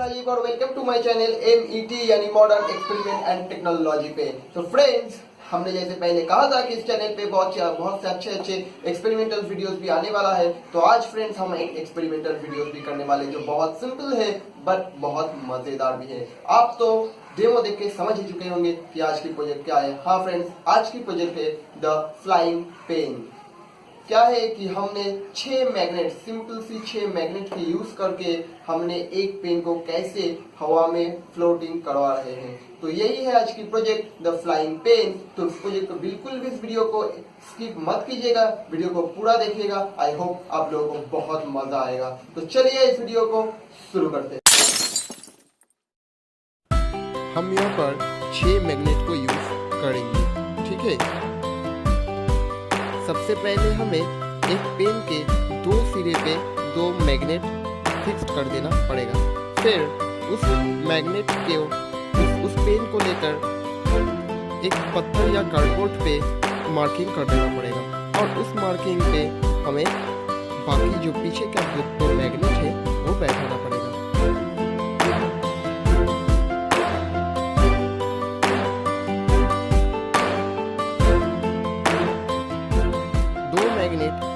वालेकुम और welcome to my channel MET यानी मॉडर्न एक्सपेरिमेंट एंड टेक्नोलॉजी पे। तो फ्रेंड्स, हमने जैसे पहले कहा था कि इस चैनल पे बहुत से अच्छे एक्सपेरिमेंटल वीडियोस भी आने वाला है। तो आज फ्रेंड्स हम एक एक्सपेरिमेंटल वीडियोस भी करने वाले जो बहुत सिंपल है बट बहुत मजेदार भी है। आप तो डेमो देख के समझ ही चुके होंगे कि आज की प्रोजेक्ट क्या है। हाँ फ्रेंड्स, आज की प्रोजेक्ट है द फ्लाइंग पेन। क्या है कि हमने 6 मैग्नेट, सिंपल सी 6 मैग्नेट के यूज करके हमने एक पेन को कैसे हवा में फ्लोटिंग करवा रहे हैं। तो यही है आज की प्रोजेक्ट द फ्लाइंग पेन। तो इस प्रोजेक्ट को बिल्कुल भी इस वीडियो को स्किप मत कीजिएगा, वीडियो को पूरा देखिएगा। आई होप आप लोगों को बहुत मजा आएगा। तो चलिए इस वीडियो को शुरू करते हैं। हम यहाँ पर 6 मैग्नेट को यूज करेंगे, ठीक है। सबसे पहले हमें एक पेन के 2 सिरे पे 2 मैग्नेट फिक्स कर देना पड़ेगा। फिर उस मैग्नेट के उस पेन को लेकर एक पत्थर या कार्डबोर्ड पे मार्किंग कर देना पड़ेगा और उस मार्किंग पे हमें बाकी जो पीछे का जो मैग्नेट है वो बैठाना पड़ेगा।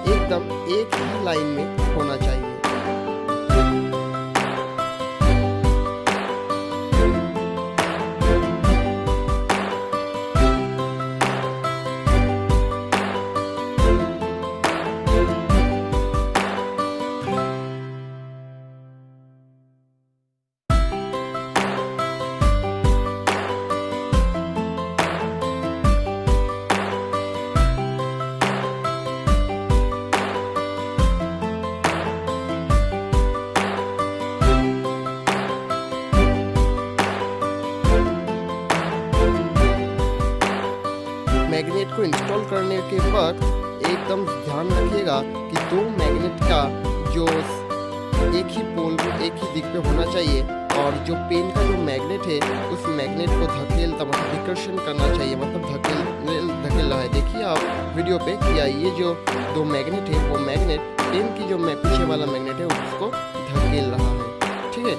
एकदम एक ही लाइन में होना चाहिए। मैग्नेट को इंस्टॉल करने के वक्त एकदम ध्यान रखिएगा कि 2 मैग्नेट का जो एक ही पोल एक ही दिख पे होना चाहिए और जो पेन का जो मैग्नेट है उस मैग्नेट को धकेलता मतलब रिकर्शन करना चाहिए, मतलब धकेल रहा है। देखिए आप वीडियो पे किया ये जो 2 मैग्नेट है वो मैग्नेट पेन की जो पीछे वाला मैग्नेट है उसको धकेल रहा है, ठीक है।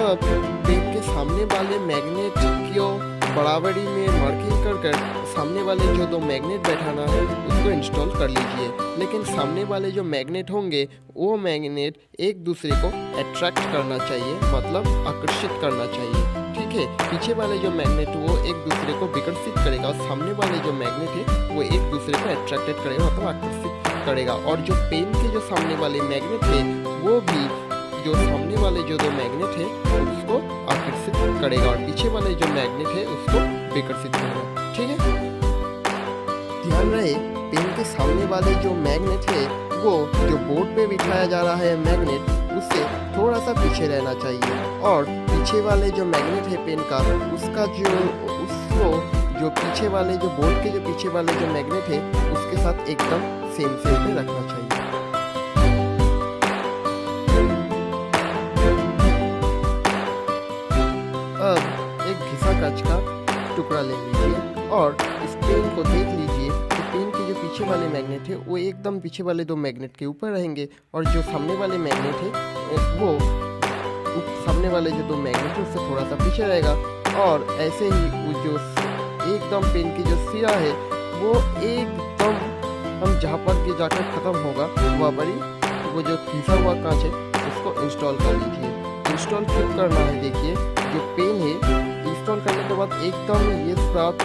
अब पेन के सामने वाले मैग्नेट को बराबरी में मार्किंग कर सामने वाले जो 2 मैग्नेट बैठाना है उसको इंस्टॉल कर लीजिए। लेकिन सामने वाले जो मैग्नेट होंगे वो मैग्नेट एक दूसरे को अट्रैक्ट करना चाहिए, मतलब आकर्षित करना चाहिए, ठीक है। पीछे वाले जो मैग्नेट वो एक दूसरे को विकर्षित करेगा और सामने वाले जो मैग्नेट है वो एक दूसरे को अट्रैक्टेड करेगा, मतलब आकर्षित करेगा। और जो पेन के जो सामने वाले मैग्नेट है वो भी जो सामने वाले जो 2 मैग्नेट है उसको आकर्षित करेगा और पीछे वाले जो मैग्नेट है उसको विकर्षित करेगा, ठीक है। ध्यान रहे पेन के सामने वाले जो मैग्नेट है वो जो बोर्ड पे बिठाया जा रहा है मैग्नेट उससे थोड़ा सा पीछे रहना चाहिए और पीछे वाले जो मैग्नेट है पेन का उसका उसको जो पीछे वाले जो बोर्ड के जो पीछे वाले जो मैग्नेट है उसके साथ एकदम सेम पे रखना चाहिए। अब एक घिसा कांच का टुकड़ा ले लीजिए और इस पेन को देख लीजिए कि पेन के जो पीछे वाले मैग्नेट है वो एकदम पीछे वाले 2 मैग्नेट के ऊपर रहेंगे और जो सामने वाले मैग्नेट है वो सामने वाले जो 2 मैग्नेट है उससे थोड़ा सा पीछे रहेगा। और ऐसे ही वो जो एकदम पेन की जो सिरा है वो एकदम हम जहाँ पर के जाकर ख़त्म होगा वहाँ पर ही वो जो घिसा हुआ कांच है उसको इंस्टॉल कर लीजिए। इंस्टॉल क्यों करना है, देखिए जो पेन है इंस्टॉल करने के बाद एकदम ये बात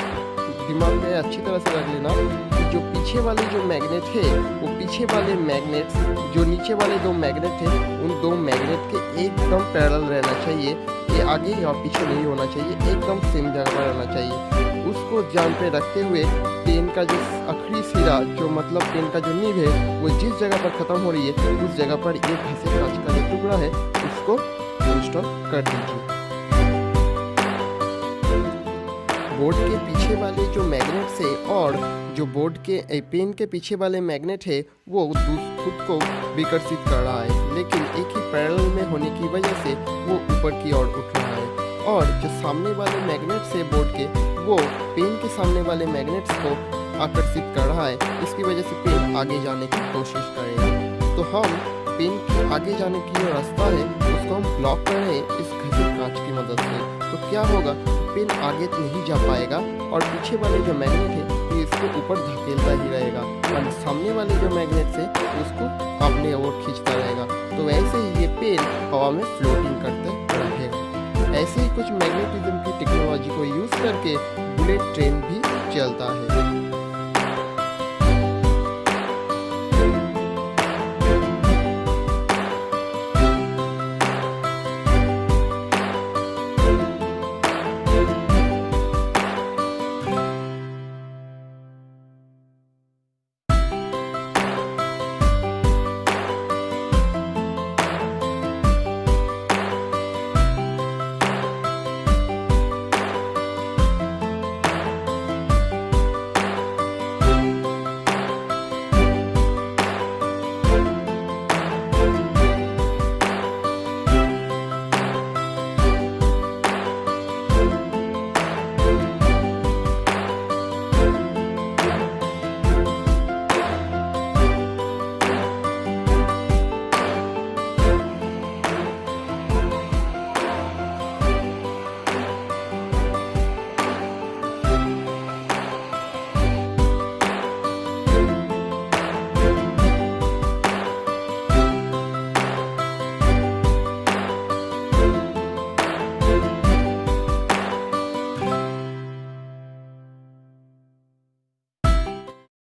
दिमाग में अच्छी तरह से रख लेना कि जो पीछे वाले जो मैग्नेट है वो पीछे वाले मैग्नेट जो नीचे वाले 2 मैग्नेट है उन 2 मैग्नेट के एकदम पैरेलल रहना चाहिए। ये आगे और पीछे नहीं होना चाहिए, एकदम सेम जगह पर रहना चाहिए। उसको ध्यान पे रखते हुए पेन का जो आखिरी सिरा जो मतलब पेन का जो नींव है वो जिस जगह पर ख़त्म हो रही है उस जगह पर एक घिसे कांच का जो टुकड़ा है उसको इंस्टॉल कर दीजिए। बोर्ड के पीछे वाले जो मैग्नेट से और जो बोर्ड के पेन के पीछे वाले मैग्नेट है वो खुद को विकर्षित कर रहा है, लेकिन एक ही पैरेलल में होने की वजह से वो ऊपर की ओर उठ रहा है। और जो सामने वाले मैग्नेट से बोर्ड के वो पेन के सामने वाले मैग्नेट्स को आकर्षित कर रहा है, इसकी वजह से पेन आगे जाने की कोशिश करेगा। तो हम पेन के आगे जाने की जो रास्ता है उसको हम ब्लॉक कर रहे हैं इस घटे कांच की मदद से। तो क्या होगा, पेन आगे नहीं जा पाएगा और पीछे वाले जो मैग्नेट है ये इसको ऊपर धकेलता ही रहेगा और सामने वाले जो मैग्नेट से उसको अपने ओर खींचता रहेगा। तो वैसे ही ये पेन हवा में फ्लोटिंग करते रहेगा। ऐसे ही कुछ मैग्नेटिज्म की टेक्नोलॉजी को यूज करके बुलेट ट्रेन भी चलता है।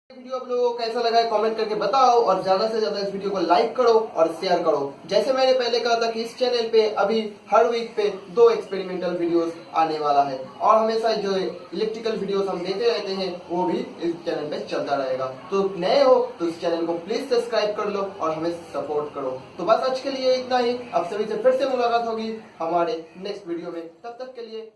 वीडियो आप लोगों को कैसा लगा है कमेंट करके बताओ और ज्यादा से ज्यादा इस वीडियो को लाइक करो और शेयर करो। जैसे मैंने पहले कहा था कि इस चैनल पे अभी हर वीक पे 2 एक्सपेरिमेंटल वीडियोस आने वाला है और हमेशा जो इलेक्ट्रिकल वीडियोस हम देते रहते हैं वो भी इस चैनल पे चलता रहेगा। तो नए हो तो इस चैनल को प्लीज सब्सक्राइब कर लो और हमें सपोर्ट करो। तो बस आज के लिए इतना ही, अब सभी से फिर से मुलाकात होगी हमारे नेक्स्ट वीडियो में। तब तक के लिए